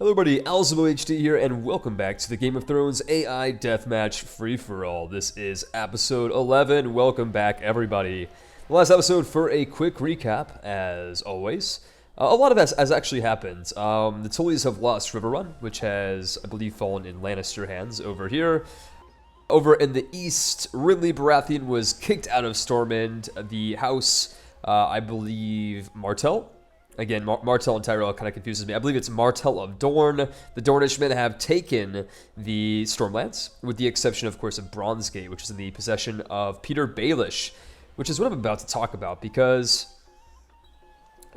Hello everybody, AlzaboHD here, and welcome back to the Game of Thrones AI Deathmatch Free-For-All. This is episode 11. Welcome back, everybody. The last episode, for a quick recap, as always. A lot of that has actually happened. The Tullys have lost Riverrun, which has, I believe, fallen in Lannister hands over here. Over in the east, Renly Baratheon was kicked out of Stormend. The house, I believe, Martell. Again, Martell and Tyrell kind of confuses me. I believe it's Martell of Dorne. The Dornishmen have taken the Stormlands, with the exception, of course, of Bronzegate, which is in the possession of Peter Baelish, which is what I'm about to talk about, because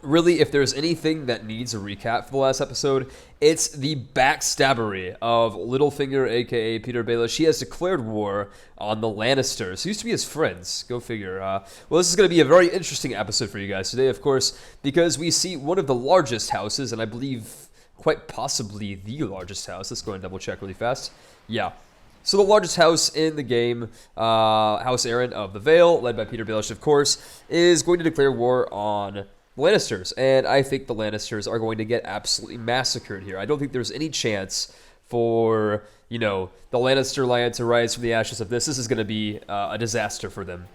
really, if there's anything that needs a recap for the last episode, it's the backstabbery of Littlefinger, aka Peter Baelish. He has declared war on the Lannisters, who used to be his friends. Go figure. Well, this is going to be a very interesting episode for you guys today, of course, because we see one of the largest houses, and I believe quite possibly the largest house. Let's go and double check really fast. Yeah. So the largest house in the game, House Aaron of the Vale, led by Peter Baelish, of course, is going to declare war on Lannisters, and I think the Lannisters are going to get absolutely massacred here. I don't think there's any chance for, you know, the Lannister line to rise from the ashes of this. This is going to be a disaster for them.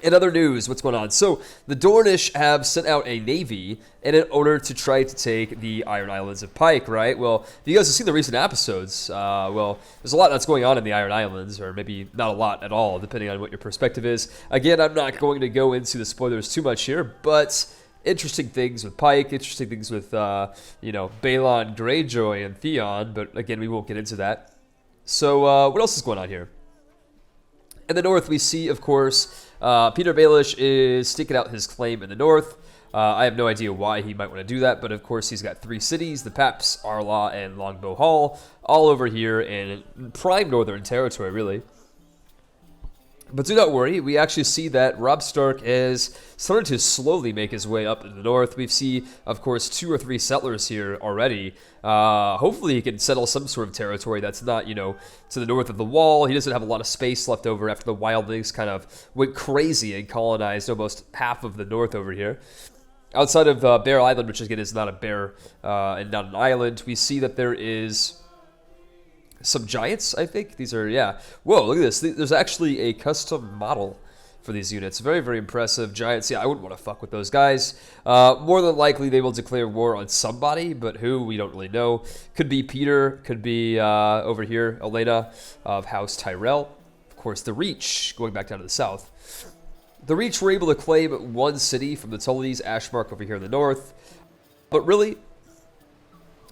In other news, what's going on? So, the Dornish have sent out a navy in order to try to take the Iron Islands of Pike, right? Well, if you guys have seen the recent episodes, well, there's a lot that's going on in the Iron Islands, or maybe not a lot at all, depending on what your perspective is. Again, I'm not going to go into the spoilers too much here, but interesting things with Pike, interesting things with, you know, Balon, Greyjoy, and Theon, but again, we won't get into that. So, what else is going on here? In the north, we see, of course, Peter Baelish is staking out his claim in the north. I have no idea why he might want to do that, but of course he's got three cities, the Paps, Arla, and Longbow Hall, all over here in prime northern territory, really. But do not worry, we actually see that Robb Stark is starting to slowly make his way up into the north. We see, of course, 2 or 3 settlers here already. Hopefully he can settle some sort of territory that's not, you know, to the north of the wall. He doesn't have a lot of space left over after the wildlings kind of went crazy and colonized almost half of the north over here. Outside of Bear Island, which again is not a bear and not an island, we see that there is some giants, I think. These are, yeah. Whoa, look at this. There's actually a custom model for these units. Very, very impressive. Giants, yeah, I wouldn't want to fuck with those guys. More than likely, they will declare war on somebody, but who, we don't really know. Could be Peter, could be, over here, Elena of House Tyrell. Of course, the Reach, going back down to the south. The Reach were able to claim one city from the Tullys, Ashmark over here in the north. But really,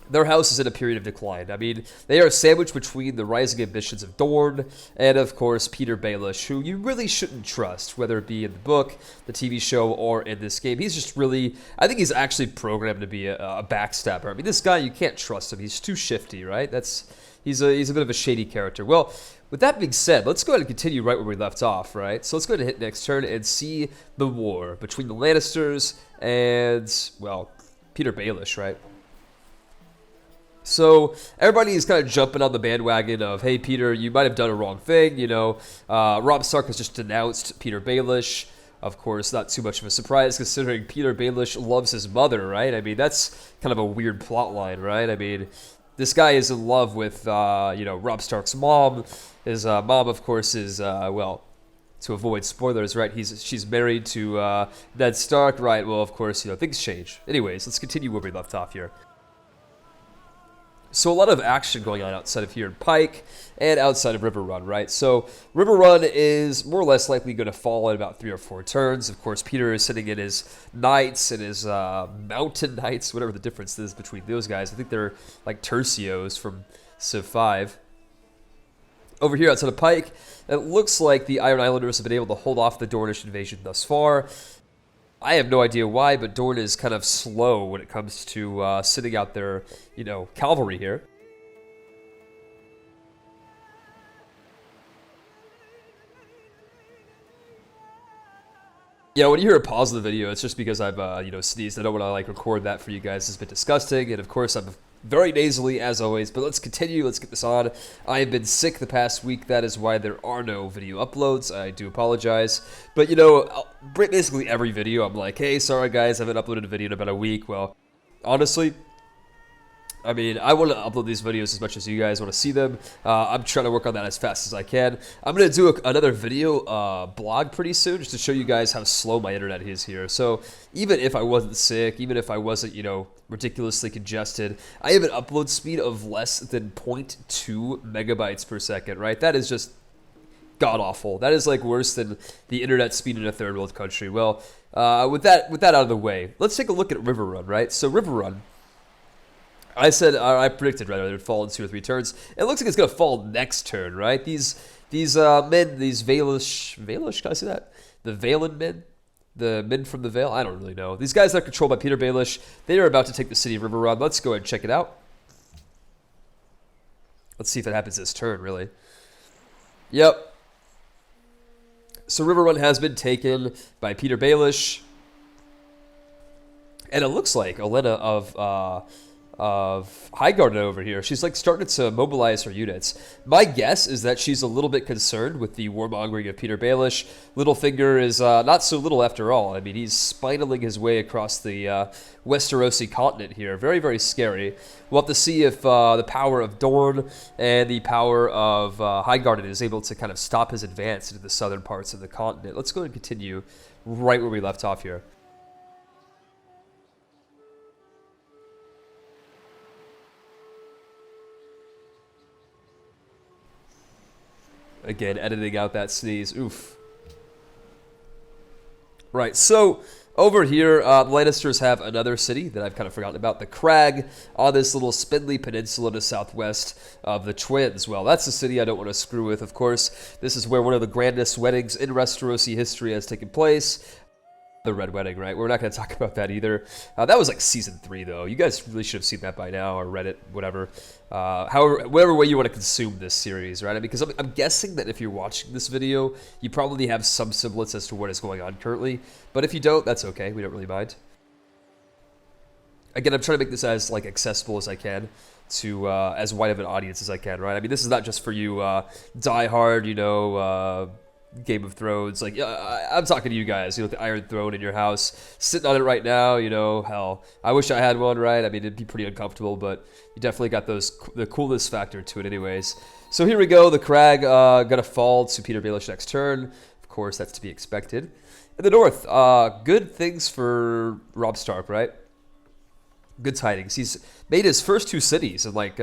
their house is in a period of decline. I mean, they are sandwiched between the rising ambitions of Dorne and, of course, Peter Baelish, who you really shouldn't trust, whether it be in the book, the TV show, or in this game. He's just really, I think he's actually programmed to be a backstabber. I mean, this guy, you can't trust him. He's too shifty, right? He's a bit of a shady character. Well, with that being said, let's go ahead and continue right where we left off, right? So let's go ahead and hit next turn and see the war between the Lannisters and, well, Peter Baelish, right? So everybody is kind of jumping on the bandwagon of, hey, Peter, you might have done a wrong thing. You know, Robb Stark has just denounced Peter Baelish. Of course, not too much of a surprise considering Peter Baelish loves his mother, right? I mean, that's kind of a weird plot line, right? I mean, this guy is in love with, you know, Robb Stark's mom. His mom, of course, is, well, to avoid spoilers, right? She's married to Ned Stark, right? Well, of course, you know, things change. Anyways, let's continue where we left off here. So a lot of action going on outside of here in Pike and outside of Riverrun, right? So Riverrun is more or less likely going to fall in about 3 or 4 turns. Of course, Peter is sitting in his knights and his mountain knights, whatever the difference is between those guys. I think they're like tercios from Civ 5. Over here outside of Pike, it looks like the Iron Islanders have been able to hold off the Dornish invasion thus far. I have no idea why, but Dorne is kind of slow when it comes to sitting out their, you know, cavalry here. Yeah, when you hear a pause of the video, it's just because I've, you know, sneezed. I don't want to, like, record that for you guys. It's a bit disgusting, and of course, I'm very nasally, as always, but let's continue. Let's get this on. I have been sick the past week. That is why there are no video uploads. I do apologize. But, you know, basically every video, I'm like, hey, sorry, guys, I haven't uploaded a video in about a week. Well, honestly, I mean, I want to upload these videos as much as you guys want to see them. I'm trying to work on that as fast as I can. I'm going to do another video blog pretty soon just to show you guys how slow my internet is here. So even if I wasn't sick, even if I wasn't, you know, ridiculously congested, I have an upload speed of less than 0.2 megabytes per second, right? That is just god-awful. That is like worse than the internet speed in a third world country. Well, with that out of the way, let's take a look at River Run, right? So River Run, I predicted rather it would fall in 2 or 3 turns. It looks like it's gonna fall next turn, right? These men, these Baelish, can I say that? The Valen men, the men from the Vale. I don't really know. These guys are controlled by Peter Baelish. They are about to take the city of River Run. Let's go ahead and check it out. Let's see if it happens this turn, really. Yep. So River Run has been taken by Peter Baelish, and it looks like Olenna of Highgarden over here, she's like starting to mobilize her units. My guess is that she's a little bit concerned with the warmongering of Peter Baelish. Littlefinger is not so little after all. I mean, he's spinaling his way across the Westerosi continent here. Very, very scary. We'll have to see if the power of Dorne and the power of Highgarden is able to kind of stop his advance into the southern parts of the continent. Let's go and continue right where we left off here. Again, editing out that sneeze. Oof. Right, so over here, the Lannisters have another city that I've kind of forgotten about, the Crag, on this little spindly peninsula to southwest of the Twins. Well, that's a city I don't want to screw with, of course. This is where one of the grandest weddings in Westerosi history has taken place. The Red Wedding, right? We're not going to talk about that either. That was like season 3, though. You guys really should have seen that by now, or read it, whatever. However, whatever way you want to consume this series, right? Because I'm guessing that if you're watching this video, you probably have some semblance as to what is going on currently. But if you don't, that's okay. We don't really mind. Again, I'm trying to make this as like accessible as I can to as wide of an audience as I can, right? I mean, this is not just for you diehard, you know, Game of Thrones. Like, I'm talking to you guys, you know, the Iron Throne in your house, sitting on it right now, you know, hell, I wish I had one, right? I mean, it'd be pretty uncomfortable, but you definitely got the coolness factor to it anyways. So here we go, the Crag gonna fall to Peter Baelish next turn. Of course, that's to be expected. In the north, good things for Robb Stark, right? Good tidings. He's made his first 2 cities in like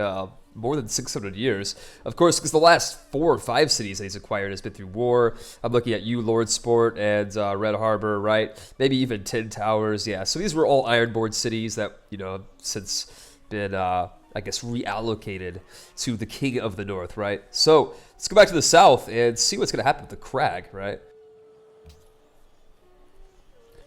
more than 600 years. Of course, because the last 4 or 5 cities that he's acquired has been through war. I'm looking at you, Lord Sport, and Red Harbor, right? Maybe even 10 Towers. Yeah, so these were all Ironborn cities that, you know, since been, I guess, reallocated to the King of the North, right? So let's go back to the south and see what's going to happen with the Crag, right?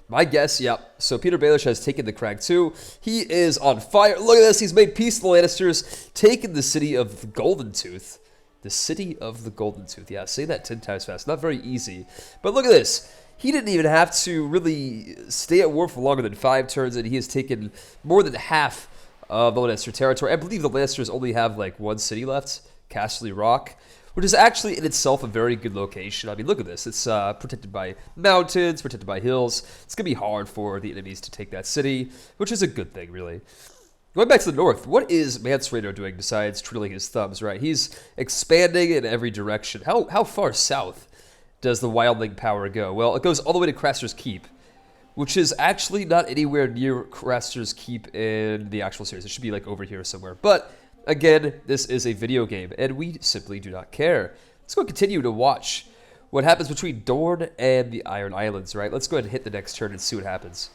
My guess, yep. So Peter Baelish has taken the Crag too. He is on fire. Look at this. He's made peace with the Lannisters, taken the city of the Golden Tooth. The city of the Golden Tooth. Yeah, say that 10 times fast. Not very easy. But look at this. He didn't even have to really stay at war for longer than 5 turns, and he has taken more than half of the Lannister territory. I believe the Lannisters only have like 1 city left, Castle Rock, which is actually in itself a very good location. I mean, look at this. It's protected by mountains, protected by hills. It's going to be hard for the enemies to take that city, which is a good thing, really. Going back to the north, what is Mance Rayder doing besides twiddling his thumbs, right? He's expanding in every direction. How far south does the wildling power go? Well, it goes all the way to Craster's Keep, which is actually not anywhere near Craster's Keep in the actual series. It should be like over here somewhere. But again, this is a video game, and we simply do not care. Let's go continue to watch what happens between Dorne and the Iron Islands, right? Let's go ahead and hit the next turn and see what happens.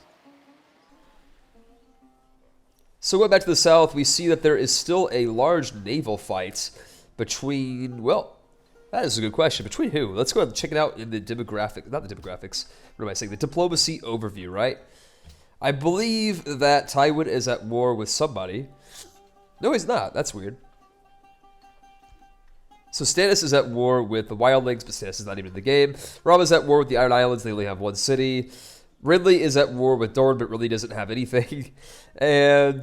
So going back to the south, we see that there is still a large naval fight between, well, that is a good question. Between who? Let's go ahead and check it out in the demographic, not the demographics, what am I saying? The diplomacy overview, right? I believe that Tywin is at war with somebody. No, he's not. That's weird. So Stannis is at war with the Wildlings, but Stannis is not even in the game. Robb is at war with the Iron Islands. They only have 1 city. Ridley is at war with Dorne, but really doesn't have anything. And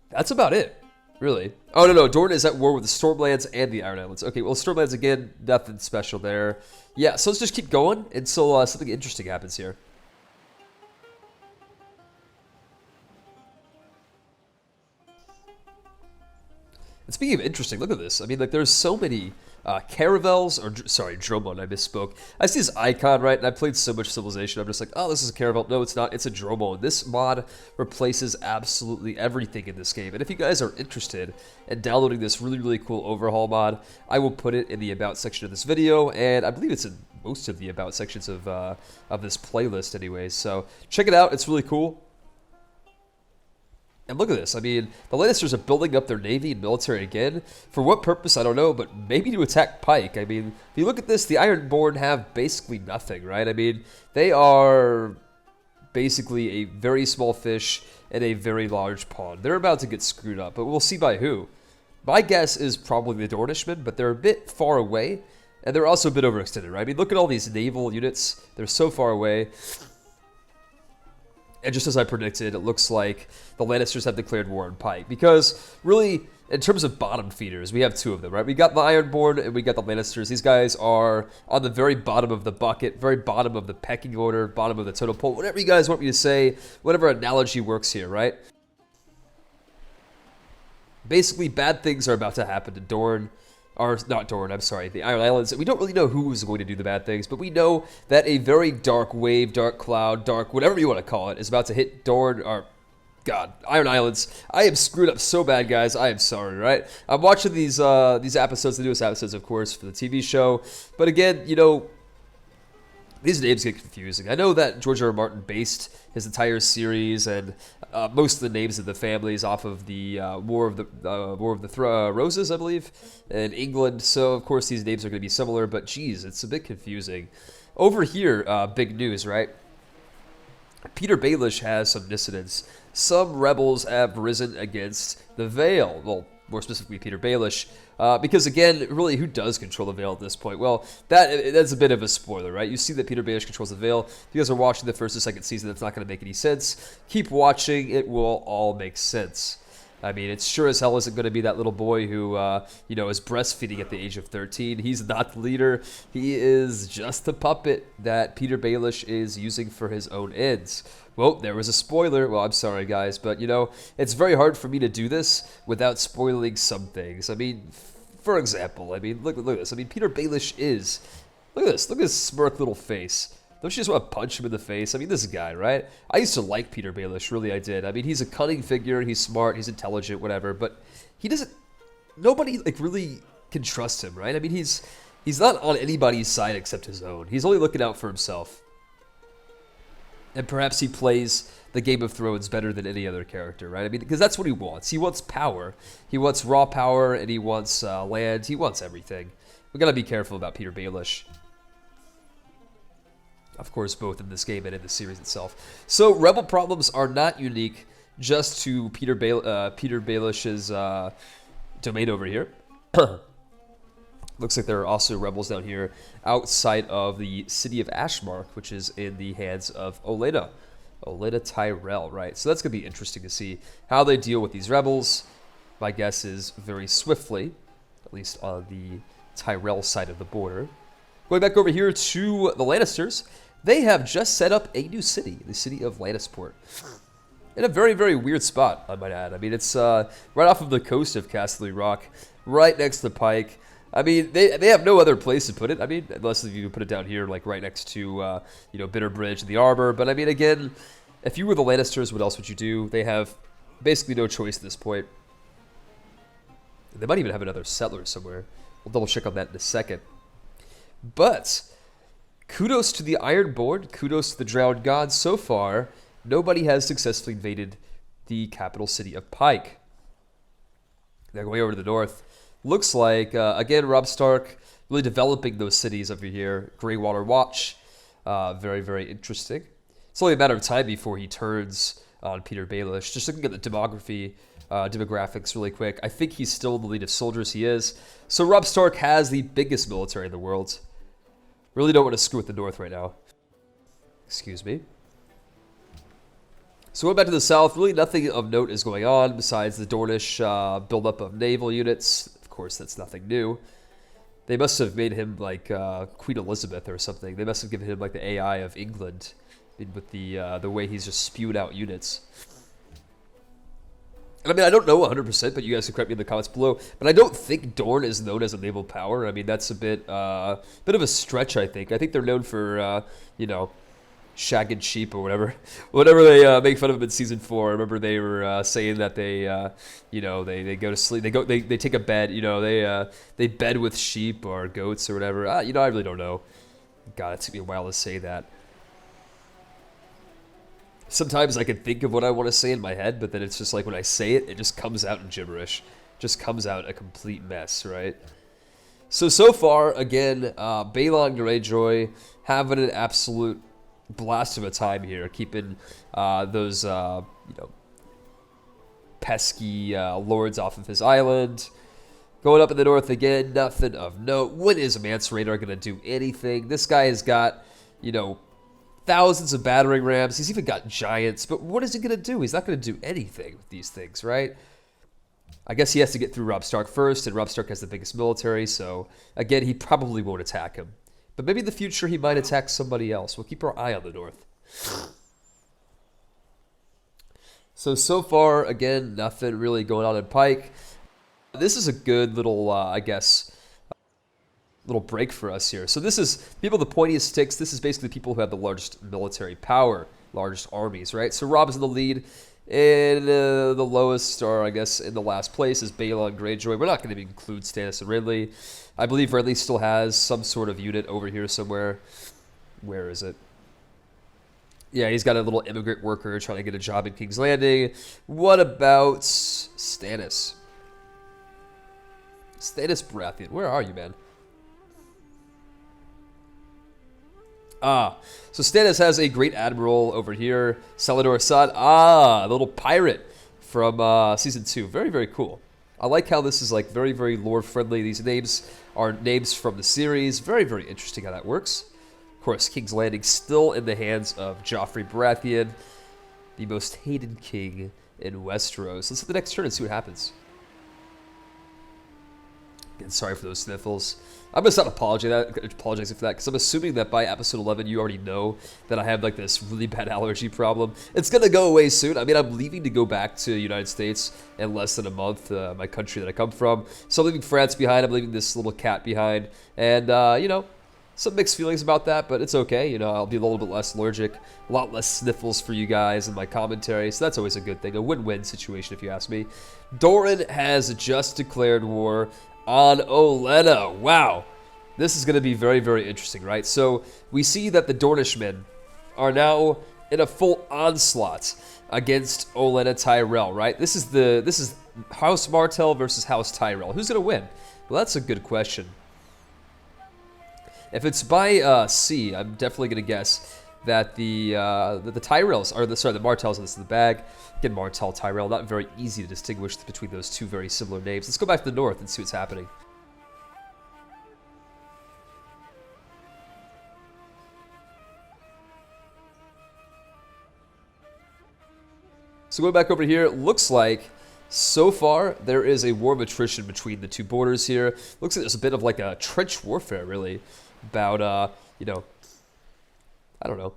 that's about it, really. Oh, no. Dorne is at war with the Stormlands and the Iron Islands. Okay, well, Stormlands, again, nothing special there. Yeah, so let's just keep going until something interesting happens here. And speaking of interesting, look at this. I mean, like, there's so many caravels, or sorry, Dromon, I misspoke. I see this icon, right, and I played so much Civilization, I'm just like, oh, this is a caravel. No, it's not, it's a Dromon. This mod replaces absolutely everything in this game, and if you guys are interested in downloading this really, really cool overhaul mod, I will put it in the About section of this video, and I believe it's in most of the About sections of this playlist anyways, so check it out, it's really cool. And look at this. I mean, the Lannisters are building up their navy and military again. For what purpose, I don't know, but maybe to attack Pike. I mean, if you look at this, the Ironborn have basically nothing, right? I mean, they are basically a very small fish in a very large pond. They're about to get screwed up, but we'll see by who. My guess is probably the Dornishmen, but they're a bit far away, and they're also a bit overextended, right? I mean, look at all these naval units. They're so far away. And just as I predicted, it looks like the Lannisters have declared war on Pike. Because, really, in terms of bottom feeders, we have two of them, right? We got the Ironborn and we got the Lannisters. These guys are on the very bottom of the bucket, very bottom of the pecking order, bottom of the totem pole, whatever you guys want me to say, whatever analogy works here, right? Basically, bad things are about to happen to Dorne. Or, not Dorne, I'm sorry, the Iron Islands. We don't really know who's going to do the bad things, but we know that a very dark wave, dark cloud, dark whatever you want to call it, is about to hit Dorne, or, God, Iron Islands. I am screwed up so bad, guys. I am sorry, right? I'm watching these episodes, the newest episodes, of course, for the TV show. But again, you know, these names get confusing. I know that George R. R. Martin based his entire series and most of the names of the families off of the War of the Roses, I believe, in England. So, of course, these names are going to be similar. But, geez, it's a bit confusing. Over here, big news, right? Peter Baelish has some dissidents. Some rebels have risen against the Vale. Well, more specifically, Peter Baelish. Because, again, really, who does control the Vale at this point? Well, that's a bit of a spoiler, right? You see that Peter Baelish controls the Vale. If you guys are watching the first or second season, that's not going to make any sense. Keep watching. It will all make sense. I mean, it sure as hell isn't going to be that little boy who, you know, is breastfeeding at the age of 13. He's not the leader. He is just a puppet that Peter Baelish is using for his own ends. Well, there was a spoiler. Well, I'm sorry, guys, but, you know, it's very hard for me to do this without spoiling some things. I mean, for example, I mean, look at this. I mean, Peter Baelish is... Look at this. Look at his smirk little face. Don't you just want to punch him in the face? I mean, this guy, right? I used to like Peter Baelish, really I did. I mean, he's a cunning figure, he's smart, he's intelligent, whatever, but he doesn't... Nobody, like, really can trust him, right? I mean, he's not on anybody's side except his own. He's only looking out for himself. And perhaps he plays the Game of Thrones better than any other character, right? I mean, because that's what he wants. He wants power. He wants raw power, and he wants land. He wants everything. We gotta be careful about Peter Baelish. Of course, both in this game and in the series itself. So, rebel problems are not unique just to Peter Baelish's domain over here. Looks like there are also rebels down here outside of the city of Ashmark, which is in the hands of Olenna Tyrell, right? So that's going to be interesting to see how they deal with these rebels. My guess is very swiftly, at least on the Tyrell side of the border. Going back over here to the Lannisters, they have just set up a new city, the city of Lannisport. In a very, very weird spot, I might add. I mean, it's right off of the coast of Casterly Rock, right next to Pike. I mean, they have no other place to put it. I mean, unless you put it down here, like right next to, you know, Bitterbridge and the Arbor. But I mean, again, if you were the Lannisters, what else would you do? They have basically no choice at this point. They might even have another settler somewhere. We'll double check on that in a second. But kudos to the Ironborn, kudos to the Drowned Gods. So far, nobody has successfully invaded the capital city of Pike. They're going over to the north. Looks like, again, Robb Stark really developing those cities over here. Greywater Watch, very, very interesting. It's only a matter of time before he turns on Peter Baelish. Just looking at the demographics really quick. I think he's still the lead of soldiers. He is. So Robb Stark has the biggest military in the world. Really don't want to screw with the north right now. Excuse me. So going back to the south, really nothing of note is going on besides the Dornish buildup of naval units. Of course, that's nothing new. They must have made him like Queen Elizabeth or something. They must have given him like the AI of England with the way he's just spewed out units. And I mean, I don't know 100%, but you guys can correct me in the comments below. But I don't think Dorne is known as a naval power. I mean, that's a bit of a stretch, I think. I think they're known for, you know, shagging sheep or whatever. Whenever they make fun of them in season 4, I remember they were saying that they, you know, they go to sleep. They take a bed. You know, they bed with sheep or goats or whatever. You know, I really don't know. God, it took me a while to say that. Sometimes I can think of what I want to say in my head, but then it's just like when I say it, it just comes out in gibberish. Just comes out a complete mess, right? So far, again, Balon Greyjoy having an absolute blast of a time here, keeping those, you know, pesky lords off of his island. Going up in the north again, nothing of note. When is Mance Rayder going to do anything? This guy has got, you know, thousands of battering rams. He's even got giants. But what is he going to do? He's not going to do anything with these things, right? I guess he has to get through Robb Stark first, and Robb Stark has the biggest military. So, again, he probably won't attack him. But maybe in the future he might attack somebody else. We'll keep our eye on the north. So far, again, nothing really going on in Pike. This is a good little, I guess, little break for us here. So this is people with the pointiest sticks. This is basically people who have the largest military power, largest armies, right? So Robb is in the lead, and the lowest, or I guess in the last place, is Balon Greyjoy. We're not going to include Stannis and Renly. I believe Renly still has some sort of unit over here somewhere. Where is it? Yeah, he's got a little immigrant worker trying to get a job in King's Landing. What about Stannis? Stannis Baratheon, where are you, man? So Stannis has a great admiral over here, Salador Assad. The little pirate from Season 2. Very, very cool. I like how this is like very, very lore-friendly. These names are names from the series. Very, very interesting how that works. Of course, King's Landing still in the hands of Joffrey Baratheon, the most hated king in Westeros. Let's hit the next turn and see what happens. Again, sorry for those sniffles. I'm going to stop apologizing for that, because I'm assuming that by episode 11 you already know that I have like this really bad allergy problem. It's going to go away soon. I mean, I'm leaving to go back to the United States in less than a month, my country that I come from. So I'm leaving France behind. I'm leaving this little cat behind. And, you know, some mixed feelings about that, but it's okay. You know, I'll be a little bit less allergic, a lot less sniffles for you guys in my commentary. So that's always a good thing, a win-win situation if you ask me. Doran has just declared war on Olenna. Wow. This is going to be very, very interesting, right? So we see that the Dornishmen are now in a full onslaught against Olenna Tyrell, right? This is House Martell versus House Tyrell. Who's going to win? Well, that's a good question. If it's by sea, I'm definitely going to guess that the Tyrells, or the Martells, this is the bag. Again, Martell, Tyrell, not very easy to distinguish between those two very similar names. Let's go back to the north and see what's happening. So going back over here, it looks like so far there is a war of attrition between the two borders here. Looks like there's a bit of like a trench warfare, really, about, you know, I don't know,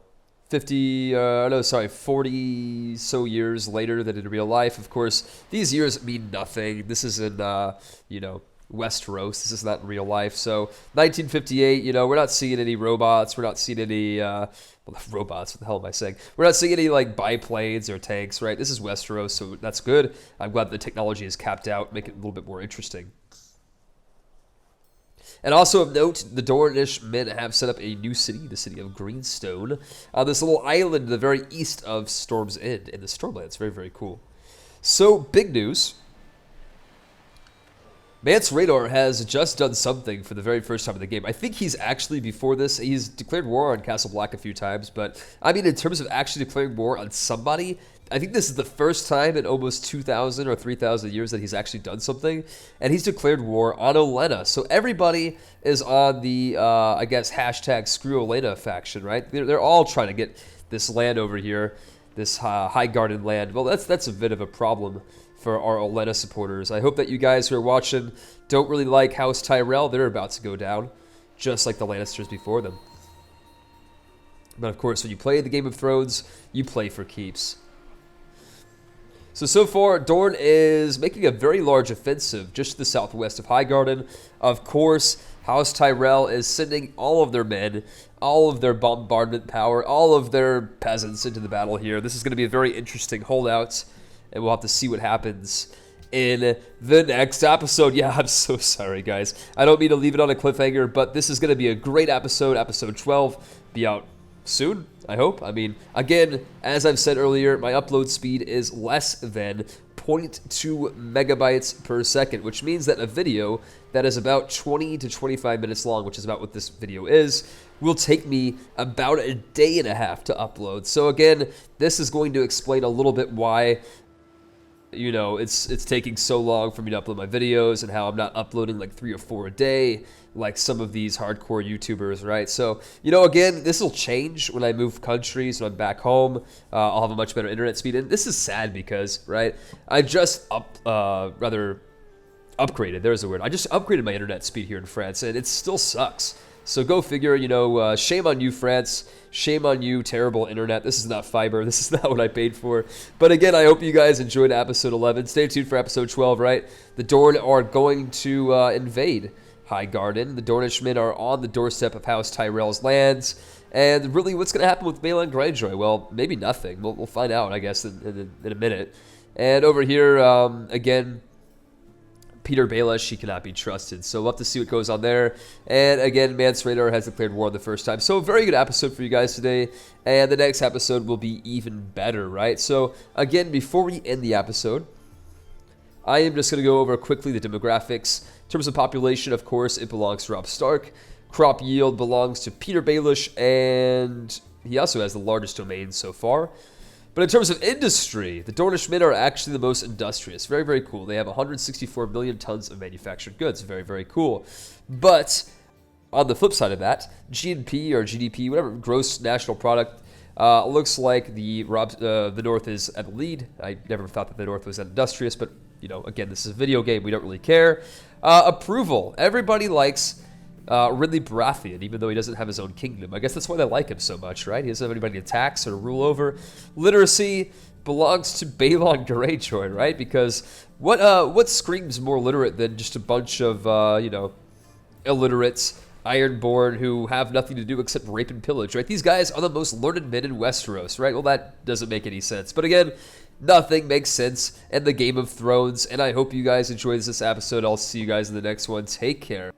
40 so years later than in real life. Of course, these years mean nothing. This is in, you know, Westeros. This is not in real life. So 1958, you know, we're not seeing any robots. We're not seeing any, well, robots, what the hell am I saying? We're not seeing any, like, biplanes or tanks, right? This is Westeros, so that's good. I'm glad the technology is capped out, make it a little bit more interesting. And also of note, the Dornish men have set up a new city, the city of Greenstone, on this little island to the very east of Storm's End in the Stormlands. Very, very cool. So, big news. Mance Rayder has just done something for the very first time in the game. I think he's actually, before this, he's declared war on Castle Black a few times, but I mean, in terms of actually declaring war on somebody, I think this is the first time in almost 2,000 or 3,000 years that he's actually done something, and he's declared war on Olenna. So everybody is on the, I guess, hashtag Screw Olenna faction, right? They're all trying to get this land over here, this High Garden land. Well, that's a bit of a problem for our Olenna supporters. I hope that you guys who are watching don't really like House Tyrell. They're about to go down, just like the Lannisters before them. But of course, when you play the Game of Thrones, you play for keeps. So far, Dorne is making a very large offensive just to the southwest of Highgarden. Of course, House Tyrell is sending all of their men, all of their bombardment power, all of their peasants into the battle here. This is going to be a very interesting holdout, and we'll have to see what happens in the next episode. Yeah, I'm so sorry, guys. I don't mean to leave it on a cliffhanger, but this is going to be a great episode. Episode 12, be out soon, I hope. I mean, again, as I've said earlier, my upload speed is less than 0.2 megabytes per second, which means that a video that is about 20 to 25 minutes long, which is about what this video is, will take me about a day and a half to upload. So again, this is going to explain a little bit why, you know, it's taking so long for me to upload my videos, and how I'm not uploading like 3 or 4 a day like some of these hardcore YouTubers, right? So, you know, again, this will change when I move countries, when I'm back home. I'll have a much better internet speed, and this is sad because, right, I just upgraded, there's the word. I just upgraded my internet speed here in France, and it still sucks. So go figure, you know, shame on you, France. Shame on you, terrible internet. This is not fiber. This is not what I paid for. But again, I hope you guys enjoyed episode 11. Stay tuned for episode 12, right? The Dorne are going to invade Highgarden. The Dornishmen are on the doorstep of House Tyrell's lands. And really, what's going to happen with Balon Greyjoy? Well, maybe nothing. We'll find out, I guess, in a minute. And over here, again, Peter Baelish, he cannot be trusted. So we'll have to see what goes on there. And again, Mance Rayder has declared war the first time. So a very good episode for you guys today. And the next episode will be even better, right? So again, before we end the episode, I am just going to go over quickly the demographics. In terms of population, of course, it belongs to Robb Stark. Crop yield belongs to Peter Baelish, and he also has the largest domain so far. But in terms of industry, the Dornishmen are actually the most industrious. Very, very cool. They have 164 million tons of manufactured goods. Very, very cool. But on the flip side of that, GNP or GDP, whatever, gross national product, looks like the North is at the lead. I never thought that the North was that industrious, but, you know, again, this is a video game. We don't really care. Approval. Everybody likes Ridley Baratheon, even though he doesn't have his own kingdom. I guess that's why they like him so much, right? He doesn't have anybody to tax or to rule over. Literacy belongs to Balon Greyjoy, right? Because what screams more literate than just a bunch of, you know, illiterates, Ironborn who have nothing to do except rape and pillage, right? These guys are the most learned men in Westeros, right? Well, that doesn't make any sense. But again, nothing makes sense in the Game of Thrones, and I hope you guys enjoyed this episode. I'll see you guys in the next one. Take care.